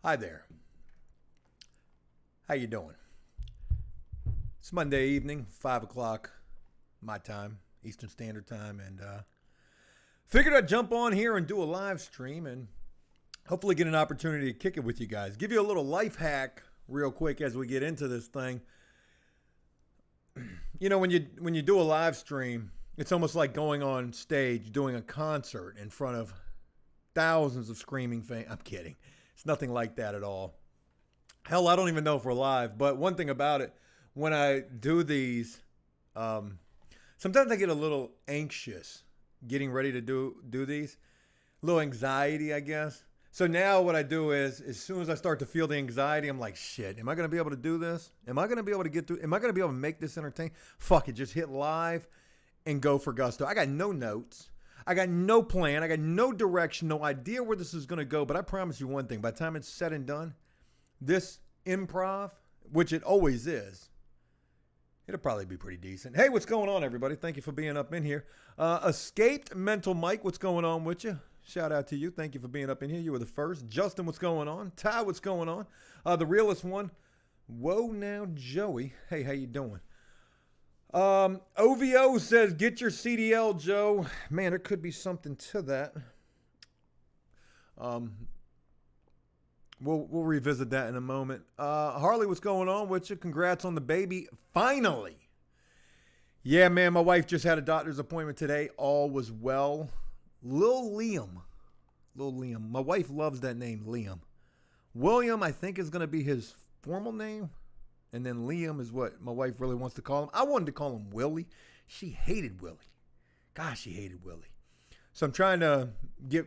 Hi there. How you doing? It's Monday evening, 5 o'clock my time, Eastern Standard Time, and figured I'd jump on here and do a live stream and hopefully get an opportunity to kick it with you guys. Give you a little life hack real quick as we get into this thing. You know, when you do a live stream, it's almost like going on stage doing a concert in front of thousands of screaming fans. I'm kidding. It's nothing like that at all. Hell, I don't even know if we're live. But one thing about it, when I do these, sometimes I get a little anxious getting ready to do these. A little anxiety, I guess. So now what I do is, as soon as I start to feel the anxiety, I'm like, shit, am I going to be able to do this? Am I going to be able to get through? Am I going to be able to make this entertaining? Fuck it, just hit live and go for gusto. I got no notes. I got no plan. I got no direction, no idea where this is going to go. But I promise you one thing. By the time it's said and done, this improv, which it always is, it'll probably be pretty decent. Hey, what's going on, everybody? Thank you for being up in here. Escaped Mental Mike, what's going on with you? Shout out to you. Thank you for being up in here. You were the first. Justin, what's going on? Ty, what's going on? The realest one. Whoa now, Joey. Hey, how you doing? OVO says, get your CDL, Joe. Man, there could be something to that. We'll revisit that in a moment. Harley, what's going on with you? Congrats on the baby. Finally. Yeah, man, my wife just had a doctor's appointment today. All was well. Lil Liam. My wife loves that name, Liam. William, I think, is going to be his formal name. And then Liam is what my wife really wants to call him. I wanted to call him Willie. She hated Willie. Gosh, she hated Willie. So I'm trying to get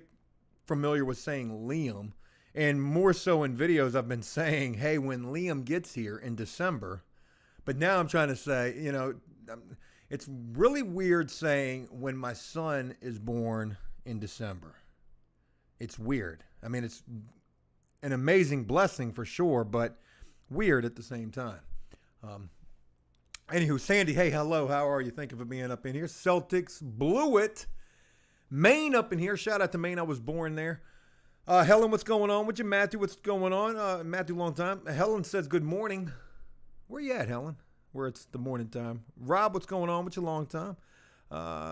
familiar with saying Liam. And more so in videos, I've been saying, hey, when Liam gets here in December. But now I'm trying to say, you know, it's really weird saying when my son is born in December. It's weird. I mean, it's an amazing blessing for sure, but weird at the same time. Anywho, Sandy, hey, hello. How are you? Thank you for being up in here. Celtics blew it. Maine up in here. Shout out to Maine. I was born there. Helen, what's going on with you? Matthew, what's going on? Matthew, long time. Helen says good morning. Where you at, Helen? Where it's the morning time. Rob, what's going on with you? Long time.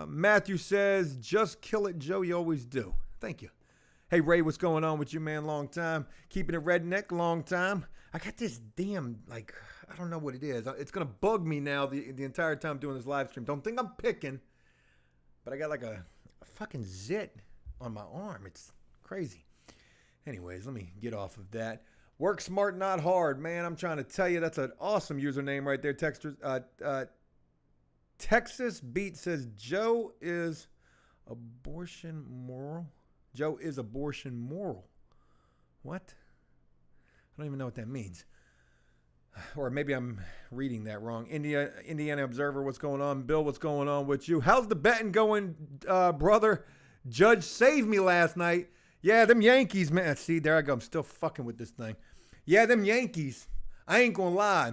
Matthew says, just kill it, Joe. You always do. Thank you. Hey, Ray, what's going on with you, man? Long time. Keeping it redneck, long time. I got this damn, like, I don't know what it is. It's going to bug me now the entire time doing this live stream. Don't think I'm picking, but I got like a fucking zit on my arm. It's crazy. Anyways, let me get off of that. Work smart, not hard, man. I'm trying to tell you, that's an awesome username right there. Texas Beat says, Joe is abortion moral. Joe is abortion moral. What? I don't even know what that means. Or maybe I'm reading that wrong. Indiana Observer, what's going on? Bill, what's going on with you? How's the betting going, brother? Judge saved me last night. Yeah, them Yankees, man. See, there I go. I'm still fucking with this thing. Yeah, them Yankees. I ain't gonna lie.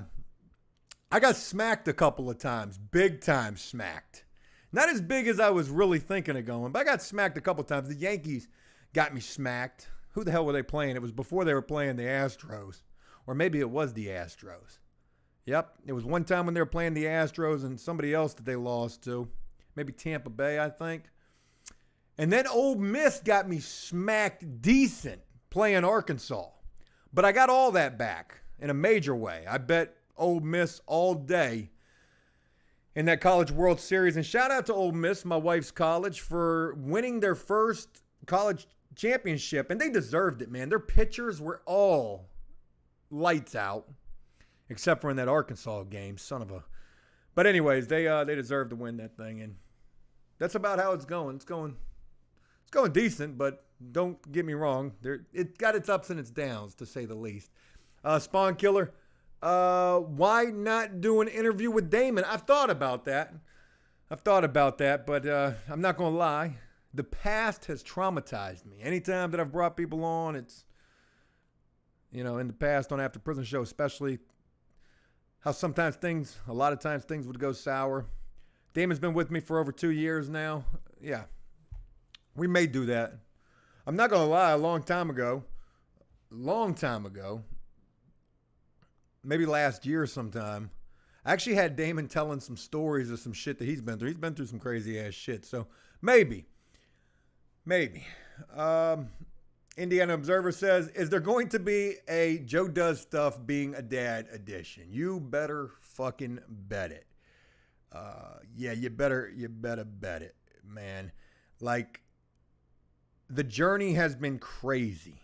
I got smacked a couple of times. Big time smacked. Not as big as I was really thinking of going, but I got smacked a couple of times. The Yankees got me smacked. Who the hell were they playing? It was before they were playing the Astros. Or maybe it was the Astros. Yep. It was one time when they were playing the Astros and somebody else that they lost to. Maybe Tampa Bay, I think. And then Ole Miss got me smacked decent playing Arkansas. But I got all that back in a major way. I bet Ole Miss all day in that College World Series. And shout out to Ole Miss, my wife's college, for winning their first college championship. And they deserved it, man. Their pitchers were all lights out, except for in that Arkansas game. Son of a... But anyways, they deserved to win that thing. And that's about how it's going. It's going decent, but don't get me wrong. It got its ups and its downs, to say the least. Spawn Killer, why not do an interview with Damon? I've thought about that, but I'm not going to lie. The past has traumatized me. Anytime that I've brought people on, it's, in the past on After Prison Show, especially, how a lot of times things would go sour. Damon's been with me for over 2 years now. Yeah. We may do that. I'm not going to lie, a long time ago, long time ago, maybe last year sometime, I actually had Damon telling some stories of some shit that he's been through. He's been through some crazy ass shit. So maybe. Indiana Observer says, is there going to be a Joe Does Stuff Being a Dad edition? You better fucking bet it. Yeah, you better bet it, man. Like, the journey has been crazy.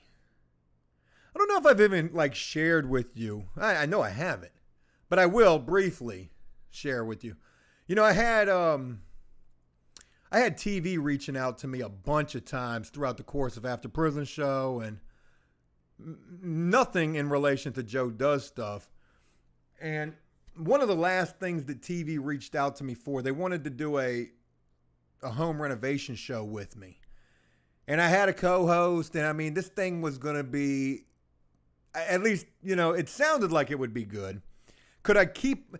I don't know if I've even like shared with you. I know I haven't, but I will briefly share with you. You know, I had TV reaching out to me a bunch of times throughout the course of After Prison Show, and nothing in relation to Joe Does Stuff. And one of the last things that TV reached out to me for, they wanted to do a home renovation show with me. And I had a co-host, and I mean, this thing was going to be, at least, you know, it sounded like it would be good. Could I keep,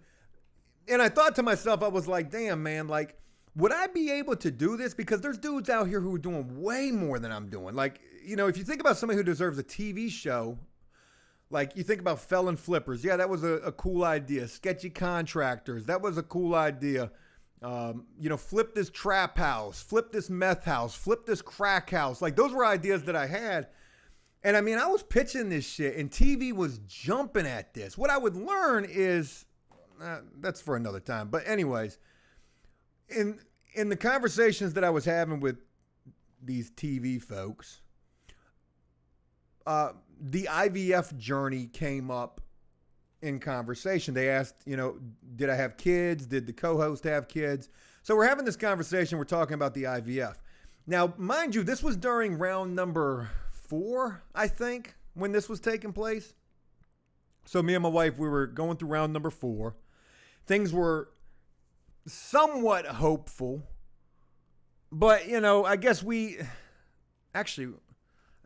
and I thought to myself, I was like, damn, man, like, would I be able to do this? Because there's dudes out here who are doing way more than I'm doing. Like, you know, if you think about somebody who deserves a TV show, like you think about Felon Flippers. Yeah, that was a cool idea. Sketchy Contractors. That was a cool idea. You know, flip this trap house, flip this meth house, flip this crack house. Like, those were ideas that I had. And I mean, I was pitching this shit and TV was jumping at this. What I would learn is, that's for another time. But anyways, in the conversations that I was having with these TV folks, the IVF journey came up in conversation. They asked, you know, did I have kids? Did the co-host have kids? So we're having this conversation. We're talking about the IVF. Now, mind you, this was during round number 4, I think, when this was taking place. So me and my wife, we were going through round number 4. Things were somewhat hopeful, but, you know, I guess actually,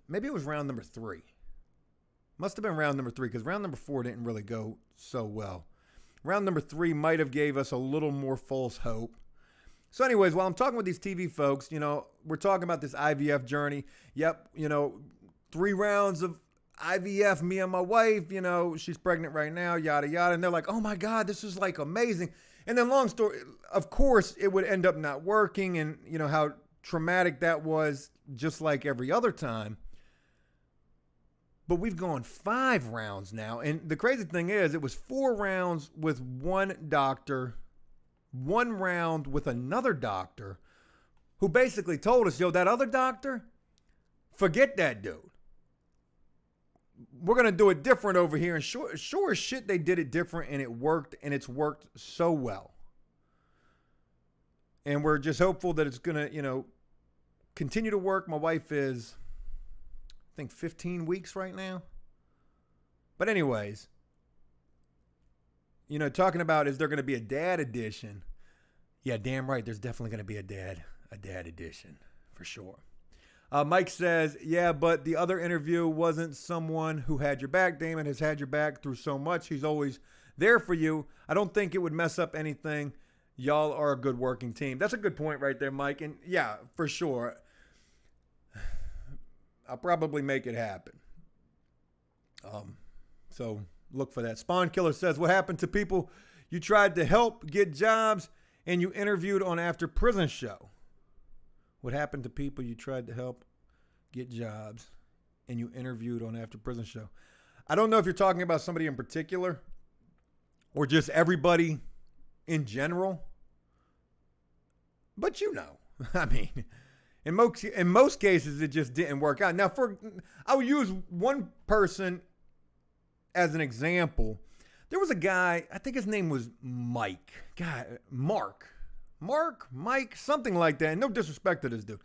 maybe it was round number 3. Must have been round number 3, because round number 4 didn't really go so well. Round number 3 might have gave us a little more false hope. So anyways, while I'm talking with these TV folks, you know, we're talking about this IVF journey. Yep, you know, 3 rounds of IVF, me and my wife, you know, she's pregnant right now, yada, yada. And they're like, oh my God, this is like amazing. And then long story, of course, it would end up not working, and you know how traumatic that was, just like every other time. But we've gone 5 rounds now. And the crazy thing is, it was 4 rounds with one doctor, 1 round with another doctor, who basically told us, yo, that other doctor, forget that dude. We're going to do it different over here. And sure as shit, they did it different, and it worked, and it's worked so well. And we're just hopeful that it's going to, you know, continue to work. My wife is, I think, 15 weeks right now. But anyways, you know, talking about, is there going to be a dad edition? Yeah, damn right. There's definitely going to be a dad edition for sure. Mike says, yeah, but the other interview wasn't someone who had your back. Damon has had your back through so much. He's always there for you. I don't think it would mess up anything. Y'all are a good working team. That's a good point right there, Mike. And yeah, for sure, I'll probably make it happen. So look for that. Spawn Killer says, what happened to people you tried to help get jobs and you interviewed on After Prison Show? What happened to people you tried to help get jobs and you interviewed on After Prison Show? I don't know if you're talking about somebody in particular or just everybody in general, but you know, I mean, in most cases, it just didn't work out. Now, I'll use one person as an example. There was a guy, I think his name was Mike. God, Mike, something like that. And no disrespect to this dude.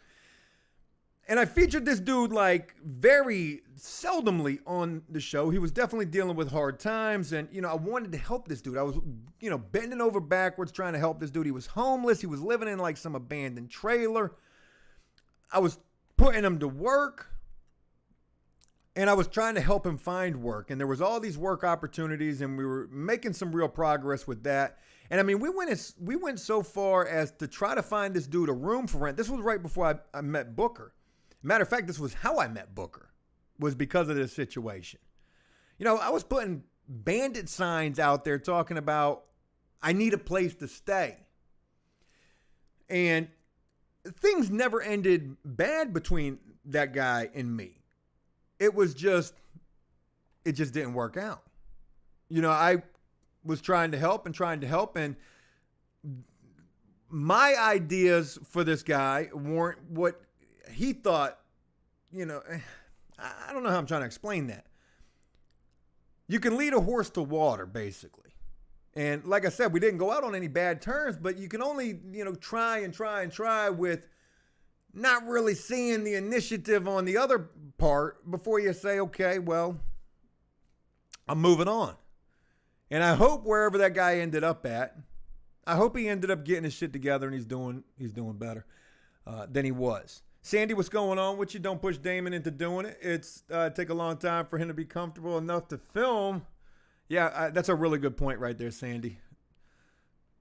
And I featured this dude like very seldomly on the show. He was definitely dealing with hard times. And, you know, I wanted to help this dude. I was, you know, bending over backwards trying to help this dude. He was homeless. He was living in like some abandoned trailer. I was putting him to work. And I was trying to help him find work. And there was all these work opportunities. And we were making some real progress with that. And I mean, we went so far as to try to find this dude a room for rent. This was right before I met Booker. Matter of fact, this was how I met Booker. was because of this situation. You know, I was putting bandit signs out there talking about I need a place to stay. And things never ended bad between that guy and me. It just didn't work out. You know, I was trying to help. And my ideas for this guy weren't what he thought. You know, I don't know how I'm trying to explain that. You can lead a horse to water, basically. And like I said, we didn't go out on any bad terms, but you can only, you know, try with not really seeing the initiative on the other part before you say, okay, well, I'm moving on. And I hope wherever that guy ended up at, I hope he ended up getting his shit together and he's doing better than he was. Sandy, what's going on with you? Don't push Damon into doing it. It's take a long time for him to be comfortable enough to film. Yeah, that's a really good point right there, Sandy.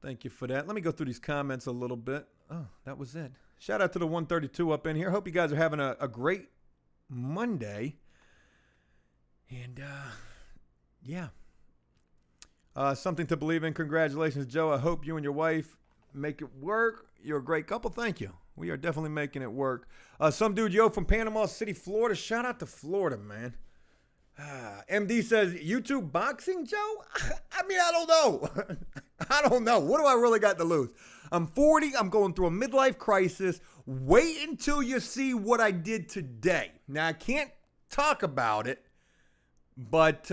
Thank you for that. Let me go through these comments a little bit. Oh, that was it. Shout out to the 132 up in here. Hope you guys are having a great Monday. And, yeah. Something to believe in. Congratulations, Joe. I hope you and your wife make it work. You're a great couple. Thank you. We are definitely making it work. Some dude, yo, from Panama City, Florida. Shout out to Florida, man. MD says, YouTube boxing, Joe? I mean, I don't know. I don't know. What do I really got to lose? I'm 40. I'm going through a midlife crisis. Wait until you see what I did today. Now, I can't talk about it, but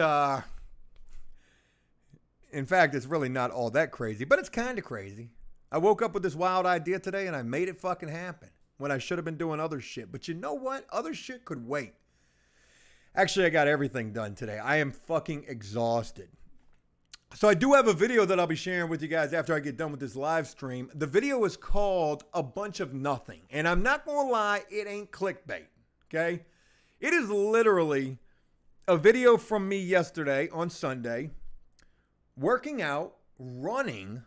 in fact, it's really not all that crazy, but it's kind of crazy. I woke up with this wild idea today and I made it fucking happen when I should have been doing other shit. But you know what? Other shit could wait. Actually, I got everything done today. I am fucking exhausted. So I do have a video that I'll be sharing with you guys after I get done with this live stream. The video is called A Bunch of Nothing. And I'm not going to lie, it ain't clickbait. Okay? It is literally a video from me yesterday on Sunday, working out, running.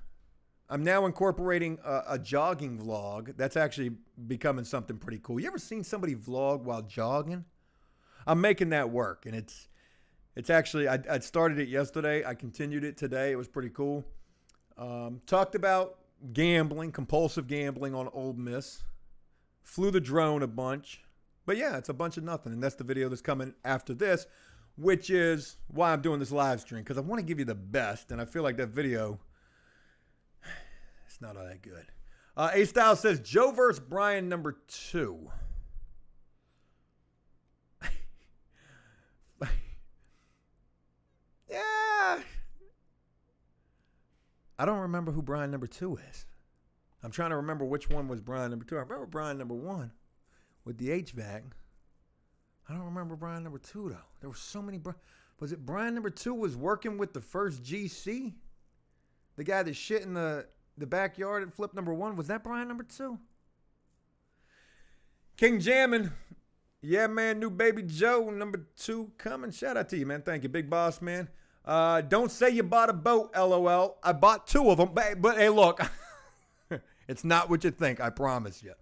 I'm now incorporating a jogging vlog. That's actually becoming something pretty cool. You ever seen somebody vlog while jogging? I'm making that work. And it's actually, I started it yesterday. I continued it today. It was pretty cool. Talked about gambling, compulsive gambling on Ole Miss. Flew the drone a bunch. But yeah, it's a bunch of nothing. And that's the video that's coming after this, which is why I'm doing this live stream. Because I want to give you the best. And I feel like that video, it's not all that good. A-Style says, Joe versus Brian #2. Yeah. I don't remember who Brian #2 is. I'm trying to remember which one was Brian #2. I remember Brian #1 with the HVAC. I don't remember Brian #2 though. There were so many. Was it Brian #2 was working with the first GC? The guy that shit in the backyard at flip #1. Was that Brian #2? King Jammin'. Yeah, man. New baby Joe #2 coming. Shout out to you, man. Thank you. Big boss, man. Don't say you bought a boat, LOL. I bought 2 of them. But hey, look. It's not what you think. I promise you.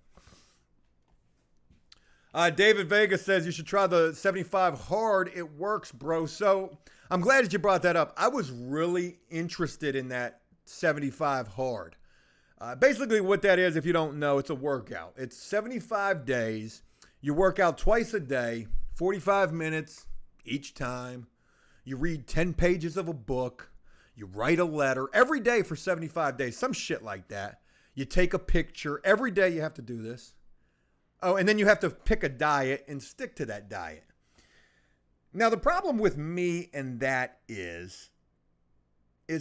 David Vega says you should try the 75 hard. It works, bro. So I'm glad that you brought that up. I was really interested in that 75 hard. Basically what that is, if you don't know, it's a workout. It's 75 days. You work out twice a day, 45 minutes each time. You read 10 pages of a book. You write a letter every day for 75 days, some shit like that. You take a picture. Every day you have to do this. Oh, and then you have to pick a diet and stick to that diet. Now, the problem with me and that is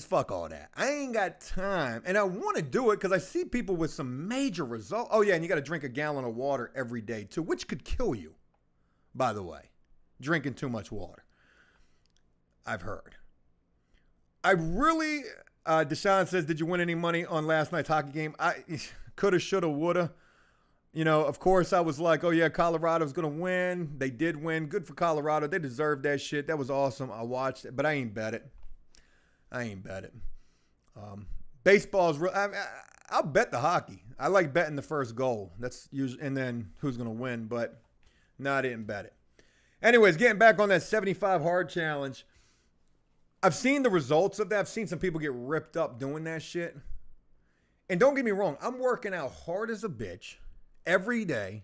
fuck all that. I ain't got time. And I want to do it because I see people with some major results. Oh, yeah, and you got to drink a gallon of water every day, too, which could kill you, by the way. Drinking too much water. I've heard. I really, Deshaun says, did you win any money on last night's hockey game? I coulda, shoulda, woulda. You know, of course, I was like, oh, yeah, Colorado's going to win. They did win. Good for Colorado. They deserved that shit. That was awesome. I watched it, but I ain't bet it. Baseball's real. I'll bet the hockey. I like betting the first goal. That's usually, and then who's going to win, but no, I didn't bet it. Anyways, getting back on that 75 hard challenge. I've seen the results of that. I've seen some people get ripped up doing that shit. And don't get me wrong, I'm working out hard as a bitch every day.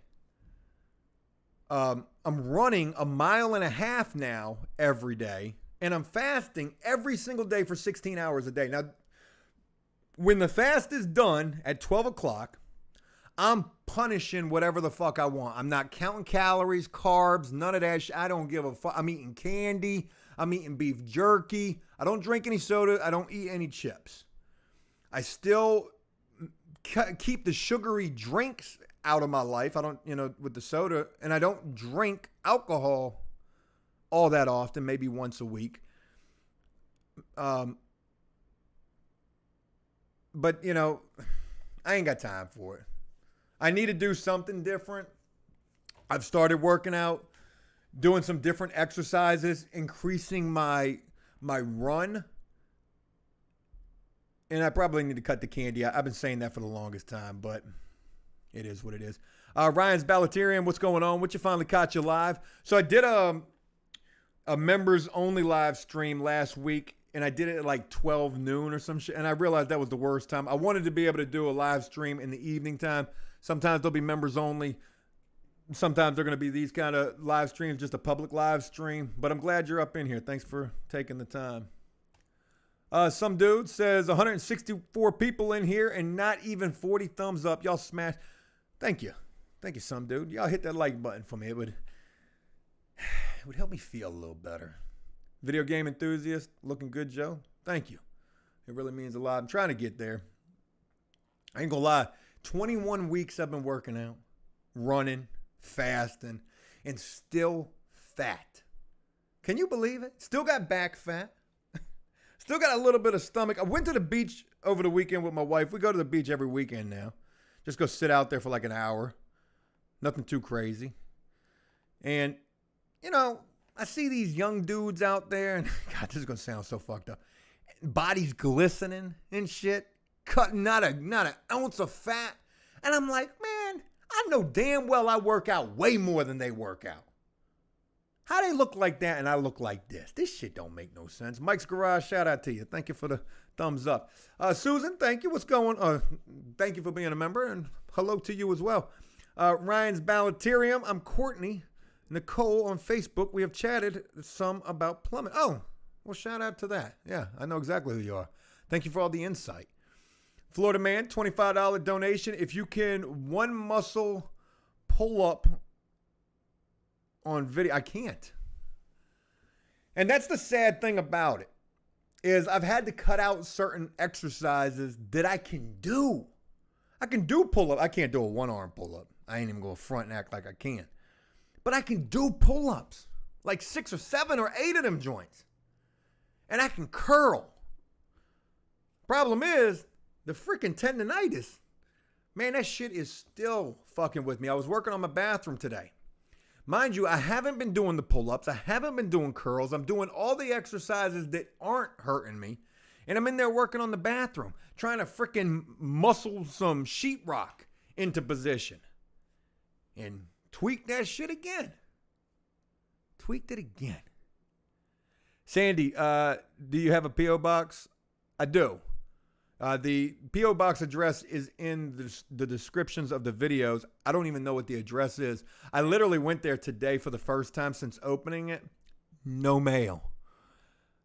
I'm running 1.5 miles now every day. And I'm fasting every single day for 16 hours a day. Now, when the fast is done at 12 o'clock, I'm punishing whatever the fuck I want. I'm not counting calories, carbs, none of that shit. I don't give a fuck. I'm eating candy. I'm eating beef jerky. I don't drink any soda. I don't eat any chips. I still keep the sugary drinks out of my life. I don't, with the soda. And I don't drink alcohol all that often, maybe once a week. But, I ain't got time for it. I need to do something different. I've started working out, doing some different exercises, increasing my run. And I probably need to cut the candy out. I've been saying that for the longest time, but it is what it is. Ryan's Ballaterian, what's going on? What you finally caught you live? So I did a members only live stream last week, and I did it at like 12 noon or some shit. And I realized that was the worst time. I wanted to be able to do a live stream in the evening time. Sometimes there'll be members only. Sometimes they're going to be these kind of live streams, just a public live stream. But I'm glad you're up in here. Thanks for taking the time. Some dude says 164 people in here and not even 40 thumbs up. Y'all smash. Thank you. Thank you, some dude. Y'all hit that like button for me. It would help me feel a little better. Video game enthusiast. Looking good, Joe. Thank you. It really means a lot. I'm trying to get there. I ain't going to lie. 21 weeks I've been working out, running, fasting, and still fat. Can you believe it? Still got back fat. Still got a little bit of stomach. I went to the beach over the weekend with my wife. We go to the beach every weekend now. Just go sit out there for like an hour. Nothing too crazy. And, I see these young dudes out there, and God, this is going to sound so fucked up. Bodies glistening and shit. Cutting not an ounce of fat. And I'm like, man, I know damn well I work out way more than they work out. How they look like that and I look like this? This shit don't make no sense. Mike's Garage, shout out to you. Thank you for the thumbs up. Susan, thank you. What's going on? Thank you for being a member, and hello to you as well. Ryan's Ballaterium. I'm Courtney Nicole on Facebook. We have chatted some about plumbing. Oh, well, shout out to that. Yeah, I know exactly who you are. Thank you for all the insight. Florida Man, $25 donation. If you can one muscle pull up on video, I can't. And that's the sad thing about it, is I've had to cut out certain exercises that I can do. I can do pull-up. I can't do a one-arm pull-up. I ain't even going to front and act like I can. But I can do pull-ups, like 6 or 7 or 8 of them joints. And I can curl. Problem is, the freaking tendonitis, man, that shit is still fucking with me. I was working on my bathroom today. Mind you, I haven't been doing the pull-ups. I haven't been doing curls. I'm doing all the exercises that aren't hurting me. And I'm in there working on the bathroom, trying to freaking muscle some sheetrock into position. And tweak that shit again. Tweaked it again. Sandy, do you have a P.O. box? I do. The P.O. box address is in the descriptions of the videos. I don't even know what the address is. I literally went there today for the first time since opening it. No mail.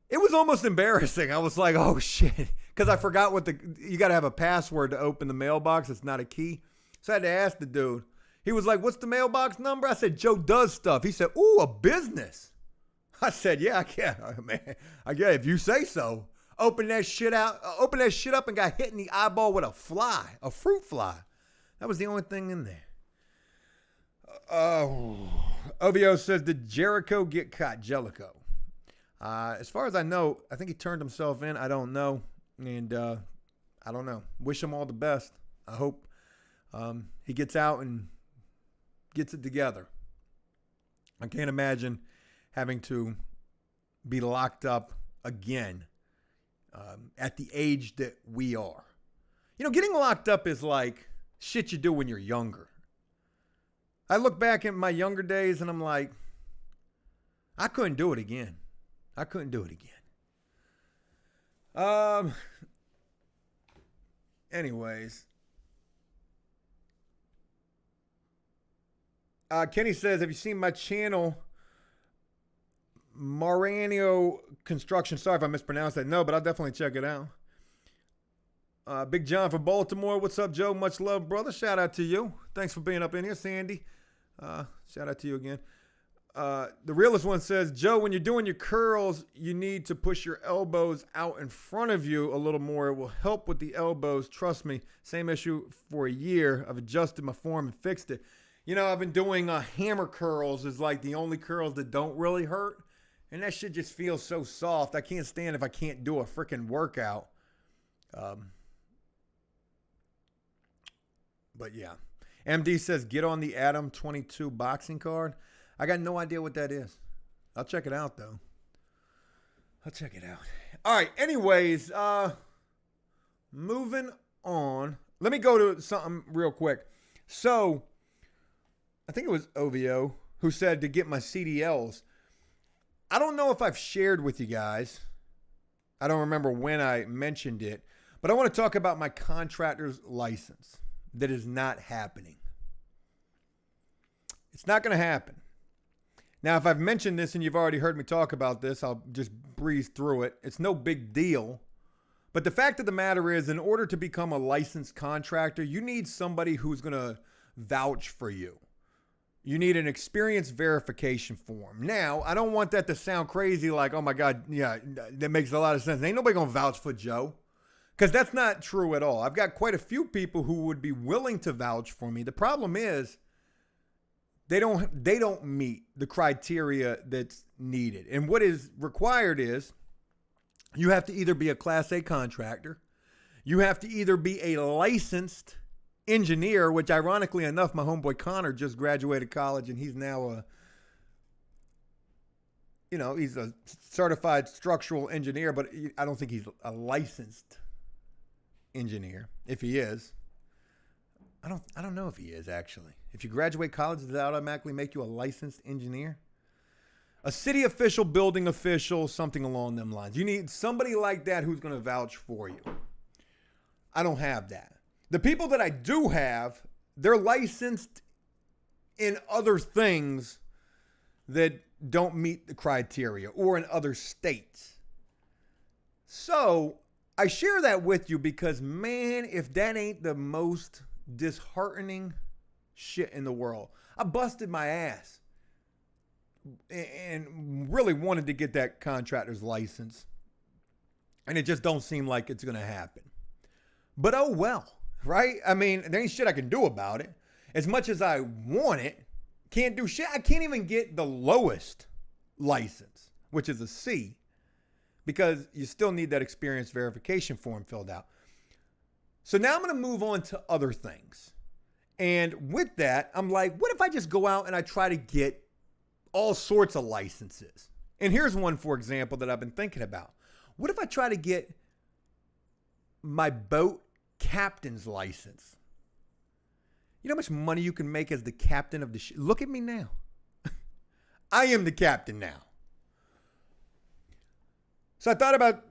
It was almost embarrassing. I was like, oh shit. Because I forgot you got to have a password to open the mailbox. It's not a key. So I had to ask the dude. He was like, what's the mailbox number? I said, Joe does stuff. He said, ooh, a business. I said, yeah, I can. Man, I guess if you say so. Open that shit up and got hit in the eyeball with a fruit fly. That was the only thing in there. OVO says, did Jericho get caught? Jellico. As far as I know, I think he turned himself in. I don't know. And I don't know. Wish him all the best. I hope he gets out and gets it together. I can't imagine having to be locked up again. At the age that we are. Getting locked up is like shit you do when you're younger. I look back at my younger days and I'm like, I couldn't do it again. I couldn't do it again. Anyways. Kenny says, have you seen my channel, Maranio Construction? Sorry if I mispronounced that. No, but I'll definitely check it out. Big John from Baltimore. What's up, Joe? Much love, brother. Shout out to you. Thanks for being up in here, Sandy. Shout out to you again. The realest one says, Joe, when you're doing your curls, you need to push your elbows out in front of you a little more. It will help with the elbows. Trust me. Same issue for a year. I've adjusted my form and fixed it. You know, I've been doing hammer curls is like the only curls that don't really hurt. And that shit just feels so soft. I can't stand if I can't do a freaking workout. But yeah. MD says, get on the Adam 22 boxing card. I got no idea what that is. I'll check it out, though. I'll check it out. All right. Anyways, moving on. Let me go to something real quick. So, I think it was OVO who said to get my CDLs. I don't know if I've shared with you guys. I don't remember when I mentioned it. But I want to talk about my contractor's license. That is not happening. It's not going to happen. Now, if I've mentioned this and you've already heard me talk about this, I'll just breeze through it. It's no big deal. But the fact of the matter is, in order to become a licensed contractor, you need somebody who's going to vouch for you. You need an experience verification form. Now, I don't want that to sound crazy like, oh my God, yeah, that makes a lot of sense. Ain't nobody going to vouch for Joe. Because that's not true at all. I've got quite a few people who would be willing to vouch for me. The problem is they don't meet the criteria that's needed. And what is required is you have to either be a Class A contractor, you have to either be a licensed engineer, which ironically enough, my homeboy Connor just graduated college and he's now he's a certified structural engineer, but I don't think he's a licensed engineer. If he is, I don't know if he is actually. If you graduate college, does that automatically make you a licensed engineer? A city official, building official, something along them lines. You need somebody like that who's going to vouch for you. I don't have that. The people that I do have, they're licensed in other things that don't meet the criteria or in other states. So I share that with you because, man, if that ain't the most disheartening shit in the world. I busted my ass and really wanted to get that contractor's license. And it just don't seem like it's going to happen. But oh well, right? I mean, there ain't shit I can do about it. As much as I want it, can't do shit. I can't even get the lowest license, which is a C, because you still need that experience verification form filled out. So now I'm going to move on to other things. And with that, I'm like, what if I just go out and I try to get all sorts of licenses? And here's one, for example, that I've been thinking about. What if I try to get my boat captain's license? You know how much money you can make as the captain of the ship? Look at me now. I am the captain now. So I thought about,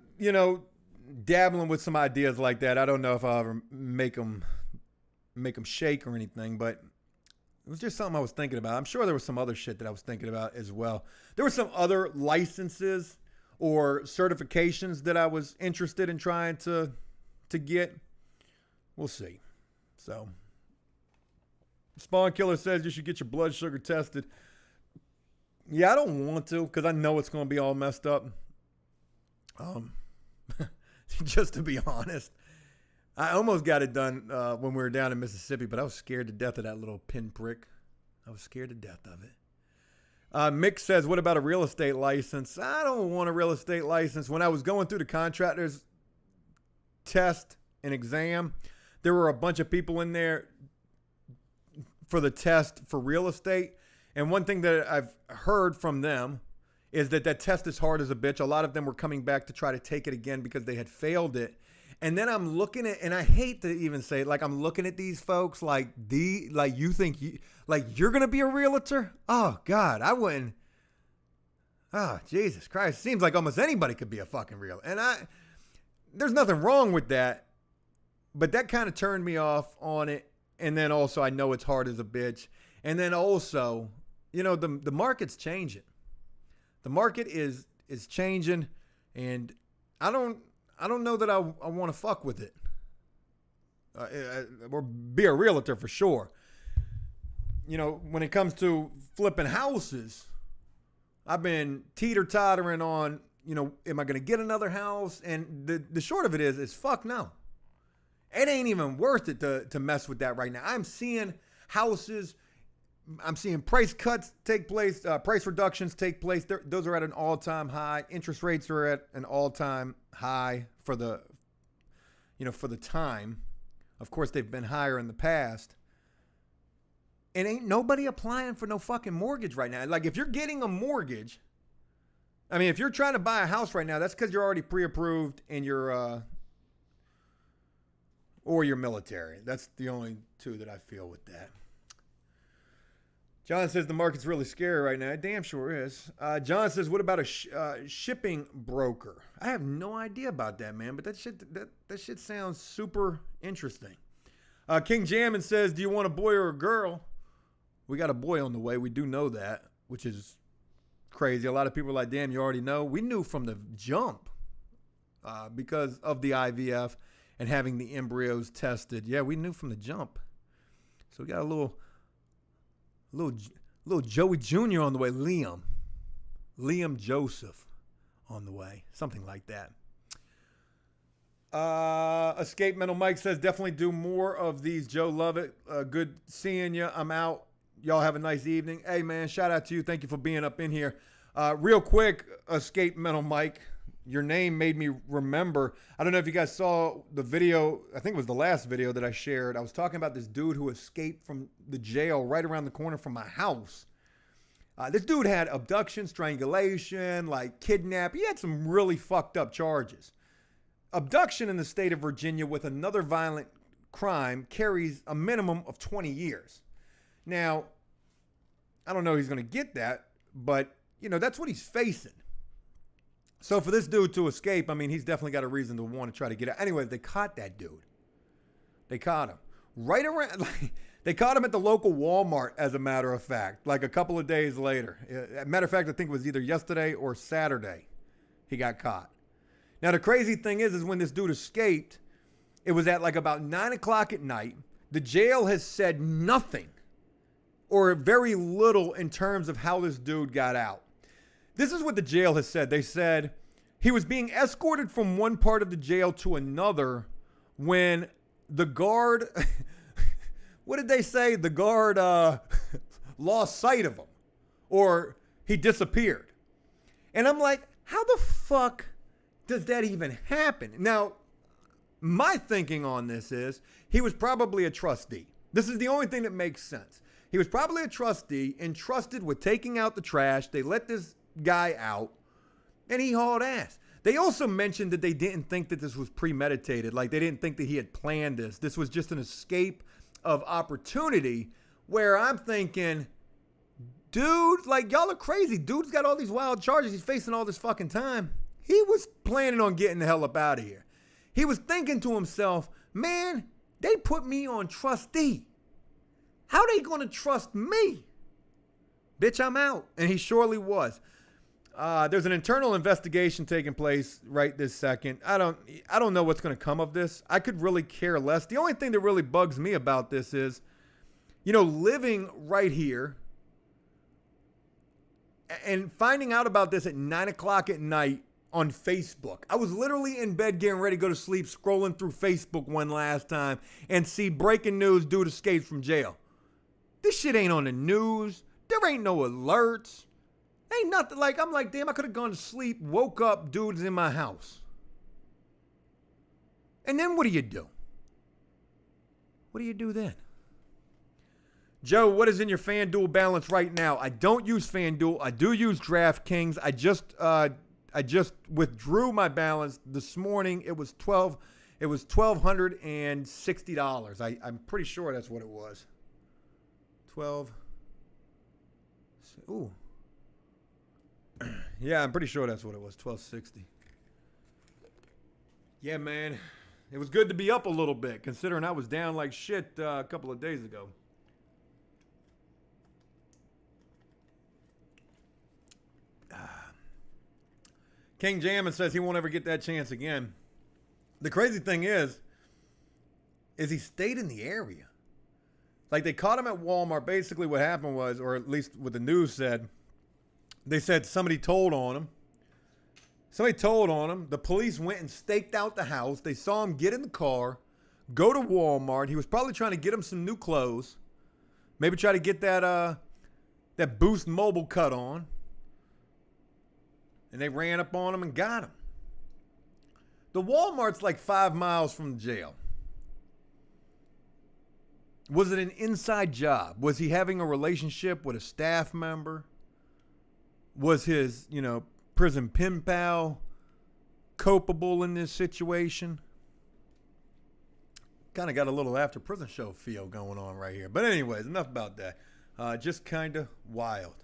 dabbling with some ideas like that. I don't know if I'll ever make them shake or anything, but it was just something I was thinking about. I'm sure there was some other shit that I was thinking about as well. There were some other licenses or certifications that I was interested in trying to get. We'll see. So, Spawn Killer says you should get your blood sugar tested. Yeah, I don't want to because I know it's going to be all messed up. Just to be honest, I almost got it done when we were down in Mississippi, but I was scared to death of that little pinprick. I was scared to death of it. Mick says, what about a real estate license? I don't want a real estate license. When I was going through the contractor's test and exam, there were a bunch of people in there for the test for real estate. And one thing that I've heard from them is that test is hard as a bitch. A lot of them were coming back to try to take it again because they had failed it. And then I'm looking at, and I hate to even say it, like I'm looking at these folks like you think you're going to be a realtor? Oh God, I wouldn't Ah, Jesus Christ. Seems like almost anybody could be a fucking realtor. And there's nothing wrong with that. But that kind of turned me off on it. And then also, I know it's hard as a bitch. And then also, you know, the market's changing. The market is changing. And I don't know that I want to fuck with it. Or be a realtor for sure. You know, when it comes to flipping houses, I've been teeter-tottering on, you know, am I going to get another house? And the short of it is fuck no. It ain't even worth it to mess with that right now. I'm seeing houses, I'm seeing price cuts take place, price reductions take place. Those are at an all-time high. Interest rates are at an all-time high for the time. Of course, they've been higher in the past. And ain't nobody applying for no fucking mortgage right now. Like, if you're getting a mortgage, I mean, if you're trying to buy a house right now, that's because you're already pre-approved and you're, or you're military. That's the only two that I feel with that. John says the market's really scary right now. It damn sure is. John says, what about a shipping broker? I have no idea about that, man. But that shit sounds super interesting. King Jammin says, do you want a boy or a girl? We got a boy on the way. We do know that, which is crazy. A lot of people are like, damn, you already know. We knew from the jump because of the IVF and having the embryos tested. Yeah, we knew from the jump. So we got a little Joey Jr. on the way. Liam Joseph on the way. Something like that. Escape Mental Mike says, definitely do more of these. Joe, love it. Good seeing you. I'm out. Y'all have a nice evening. Hey, man, shout out to you. Thank you for being up in here. Real quick, Escape Mental Mike, your name made me remember. I don't know if you guys saw the video. I think it was the last video that I shared. I was talking about this dude who escaped from the jail right around the corner from my house. This dude had abduction, strangulation, like kidnap. He had some really fucked up charges. Abduction in the state of Virginia with another violent crime carries a minimum of 20 years. Now, I don't know if he's going to get that, but, you know, that's what he's facing. So for this dude to escape, I mean, he's definitely got a reason to want to try to get out. Anyway, they caught that dude. They caught him. Right around, like, they caught him at the local Walmart, as a matter of fact, like a couple of days later. Matter of fact, I think it was either yesterday or Saturday he got caught. Now, the crazy thing is when this dude escaped, it was at like about 9 o'clock at night. The jail has said nothing or very little in terms of how this dude got out. This is what the jail has said. They said he was being escorted from one part of the jail to another when the guard, what did they say? The guard lost sight of him or he disappeared. And I'm like, how the fuck does that even happen? Now, my thinking on this is he was probably a trustee. This is the only thing that makes sense. He was probably a trustee entrusted with taking out the trash. They let this guy out and he hauled ass. They also mentioned that they didn't think that this was premeditated. Like they didn't think that he had planned this. This was just an escape of opportunity where I'm thinking, dude, like y'all are crazy. Dude's got all these wild charges. He's facing all this fucking time. He was planning on getting the hell up out of here. He was thinking to himself, man, they put me on trustee. How they going to trust me? Bitch, I'm out. And he surely was. There's an internal investigation taking place right this second. I don't know what's going to come of this. I could really care less. The only thing that really bugs me about this is, you know, living right here and finding out about this at 9 o'clock at night on Facebook. I was literally in bed getting ready to go to sleep, scrolling through Facebook one last time and see breaking news, dude escapes from jail. This shit ain't on the news. There ain't no alerts. Ain't nothing. Like, I'm like, damn, I could have gone to sleep, woke up, dude's in my house. And then what do you do? What do you do then? Joe, what is in your FanDuel balance right now? I don't use FanDuel. I do use DraftKings. I just withdrew my balance this morning. It was $1,260. I'm pretty sure that's what it was. 12. Ooh. Yeah, I'm pretty sure that's what it was, 1260. Yeah, man. It was good to be up a little bit, considering I was down like shit a couple of days ago. King Jammin says he won't ever get that chance again. The crazy thing is he stayed in the area. Like, they caught him at Walmart. Basically what happened was, or at least what the news said, they said somebody told on him. Somebody told on him. The police went and staked out the house. They saw him get in the car, go to Walmart. He was probably trying to get him some new clothes. Maybe try to get that Boost Mobile cut on. And they ran up on him and got him. The Walmart's like 5 miles from the jail. Was it an inside job? Was he having a relationship with a staff member? Was his, prison pen pal culpable in this situation? Kind of got a little after prison show feel going on right here. But anyways, enough about that. Just kind of wild.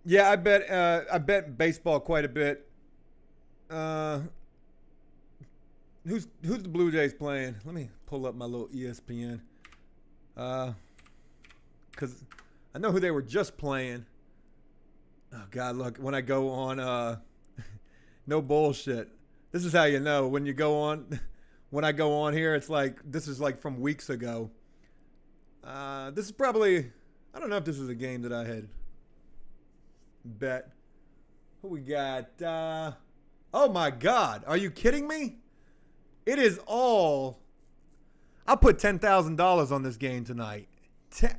Yeah, I bet baseball quite a bit. Who's the Blue Jays playing? Let me pull up my little ESPN. Because I know who they were just playing. Oh, God, look, when I go on, no bullshit. This is how you know. When I go on here, it's like, this is like from weeks ago. This is probably, I don't know if this is a game that I had bet. Who we got? Oh, my God. Are you kidding me? It is all. I'll put $10,000 on this game tonight.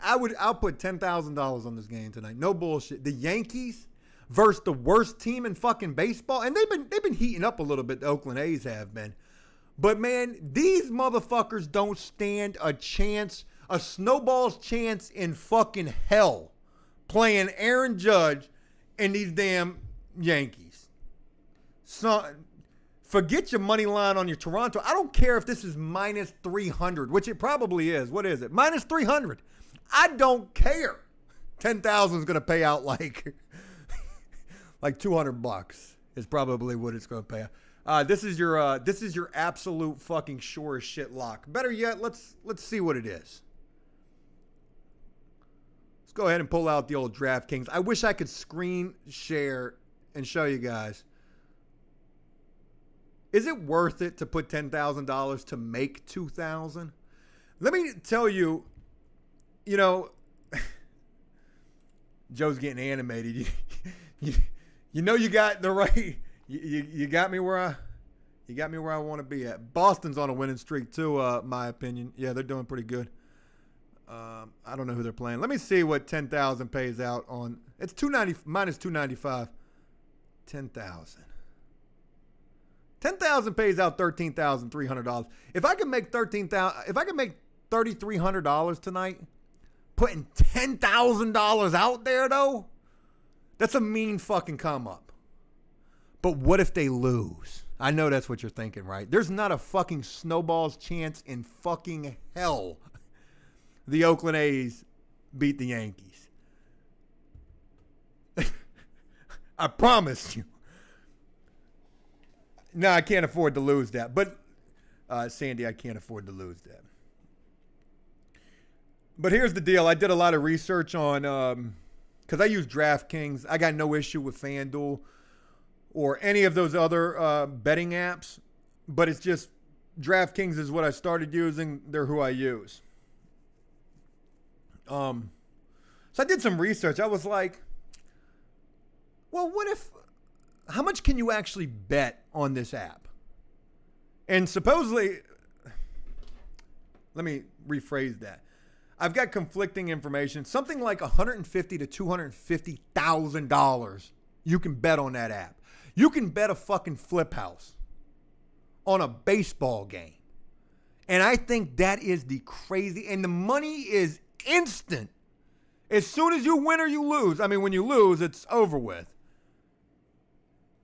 I'll put $10,000 on this game tonight. No bullshit. The Yankees versus the worst team in fucking baseball, and they've been heating up a little bit. The Oakland A's have been, but man, these motherfuckers don't stand a chance, a snowball's chance in fucking hell, playing Aaron Judge and these damn Yankees. So, forget your money line on your Toronto. I don't care if this is minus 300, which it probably is. What is it? Minus 300. I don't care. 10,000 is going to pay out like $200 is probably what it's going to pay out. This is your absolute fucking sure as shit lock. Better yet, let's see what it is. Let's go ahead and pull out the old DraftKings. I wish I could screen share and show you guys. Is it worth it to put $10,000 to make $2,000? Let me tell you, Joe's getting animated. You got the right. You got me where I want to be at. Boston's on a winning streak too. My opinion. Yeah, they're doing pretty good. I don't know who they're playing. Let me see what 10,000 pays out on. It's 290 minus 295. 10,000. 10,000 pays out $13,300. If I can make $3,300 tonight, putting $10,000 out there though, that's a mean fucking come up. But what if they lose? I know that's what you're thinking, right? There's not a fucking snowball's chance in fucking hell the Oakland A's beat the Yankees. I promise you. No, I can't afford to lose that. But, Sandy, I can't afford to lose that. But here's the deal. I did a lot of research on, because I use DraftKings. I got no issue with FanDuel or any of those other betting apps. But it's just DraftKings is what I started using. They're who I use. So I did some research. I was like, well, how much can you actually bet on this app? And supposedly, let me rephrase that. I've got conflicting information. Something like $150,000 to $250,000 you can bet on that app. You can bet a fucking flip house on a baseball game. And I think that is the crazy, and the money is instant. As soon as you win or you lose. I mean, when you lose, it's over with.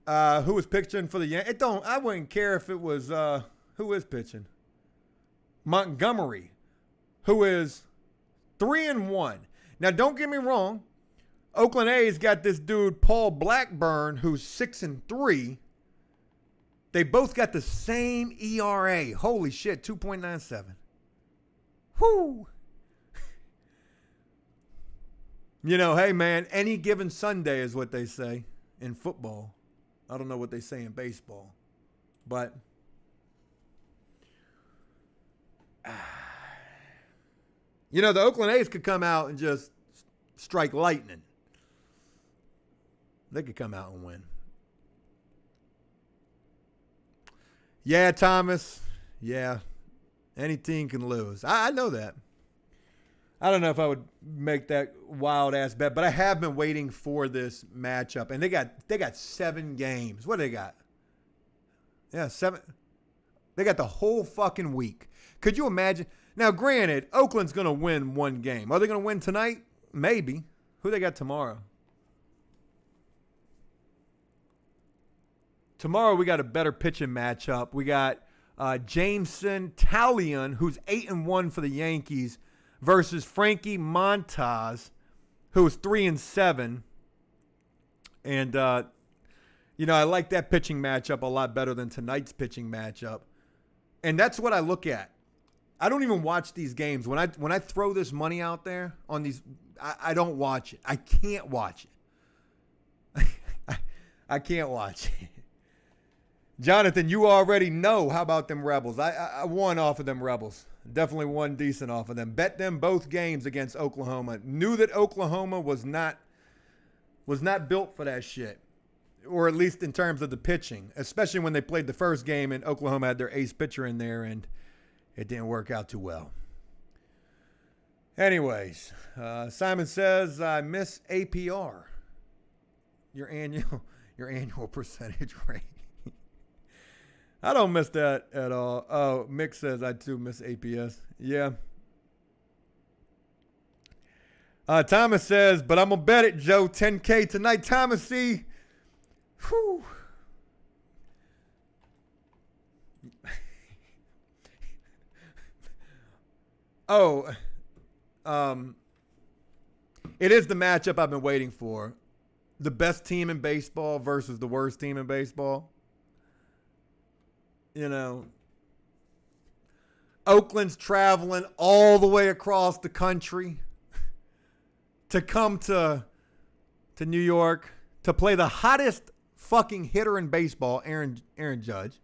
Who was pitching for the Yankees? I wouldn't care if it was, who is pitching? Montgomery, who is 3-1. Now, don't get me wrong. Oakland A's got this dude, Paul Blackburn, who's 6-3. They both got the same ERA. Holy shit, 2.97. Whoo! You know, hey, man, any given Sunday is what they say in football. I don't know what they say in baseball. But you know, the Oakland A's could come out and just strike lightning. They could come out and win. Yeah, Thomas. Yeah. Any team can lose. I know that. I don't know if I would make that wild ass bet, but I have been waiting for this matchup. And they got 7 games. What do they got? Yeah, 7. They got the whole fucking week. Could you imagine? Now, granted, Oakland's going to win 1 game. Are they going to win tonight? Maybe. Who they got tomorrow? Tomorrow we got a better pitching matchup. We got Jameson Taillon, who's 8-1 for the Yankees, versus Frankie Montas, who's 3-7. And you know, I like that pitching matchup a lot better than tonight's pitching matchup. And that's what I look at. I don't even watch these games. When I throw this money out there on these, I don't watch it. I can't watch it. I can't watch it. Jonathan, you already know. How about them Rebels? I won off of them Rebels. Definitely won decent off of them. Bet them both games against Oklahoma. Knew that Oklahoma was not built for that shit. Or at least in terms of the pitching. Especially when they played the first game and Oklahoma had their ace pitcher in there and it didn't work out too well. Anyways, Simon says, I miss APR. Your annual percentage rate. I don't miss that at all. Oh, Mick says I too miss APS. Yeah. Thomas says, but I'm going to bet it, Joe, 10K tonight. Thomas, see. Whew. It is the matchup I've been waiting for. The best team in baseball versus the worst team in baseball. You know, Oakland's traveling all the way across the country to come to New York to play the hottest fucking hitter in baseball, Aaron Judge.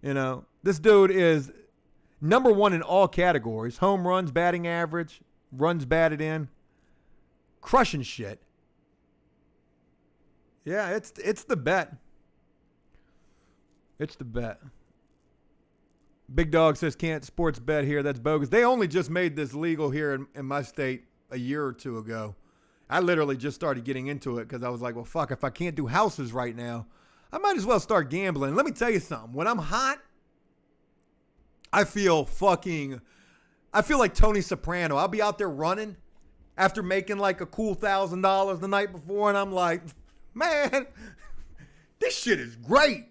You know, this dude is number 1 in all categories. Home runs, batting average, runs batted in, crushing shit. Yeah, it's the bet. It's the bet. Big Dog says can't sports bet here. That's bogus. They only just made this legal here in my state a year or 2 ago. I literally just started getting into it because I was like, well, fuck, if I can't do houses right now, I might as well start gambling. Let me tell you something. When I'm hot, I feel like Tony Soprano. I'll be out there running after making like a cool $1,000 the night before, and I'm like, man, this shit is great.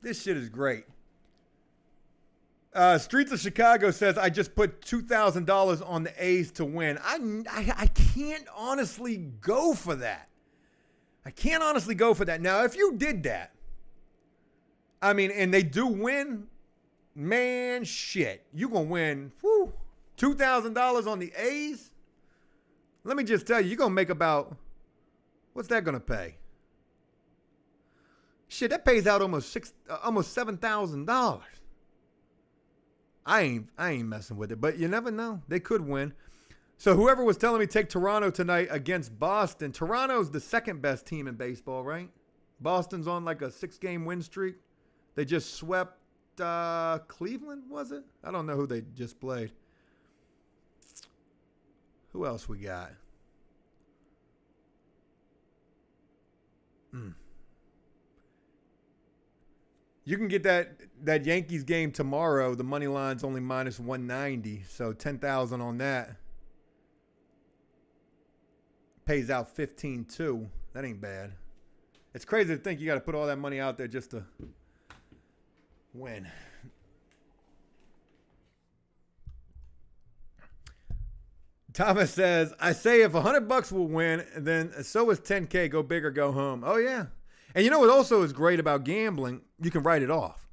This shit is great. Streets of Chicago says, I just put $2,000 on the A's to win. I can't honestly go for that. Now, if you did that, I mean, and they do win, man, shit. You going to win $2,000 on the A's? Let me just tell you, you're going to make about, what's that going to pay? Shit, that pays out almost $7,000. I ain't messing with it, but you never know. They could win. So whoever was telling me take Toronto tonight against Boston, Toronto's the second best team in baseball, right? Boston's on like a 6-game win streak. They just swept Cleveland, was it? I don't know who they just played. Who else we got? You can get that Yankees game tomorrow. The money line's only minus 190, so 10,000 on that. Pays out 15-2. That ain't bad. It's crazy to think you got to put all that money out there just to win. Thomas says, I say if $100 will win, then so is 10K. Go big or go home. Oh, yeah. And you know what also is great about gambling? You can write it off.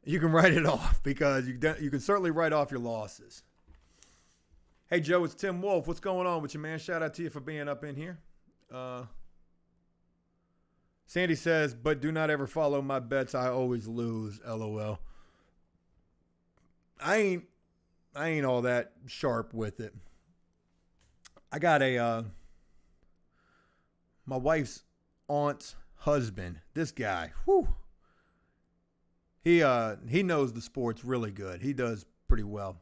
You can write it off because you can certainly write off your losses. Hey, Joe, it's Tim Wolf. What's going on with you, man? Shout out to you for being up in here. Sandy says, but do not ever follow my bets. I always lose. LOL. I ain't all that sharp with it. I got my wife's aunt's husband. This guy, whew. He knows the sports really good. He does pretty well.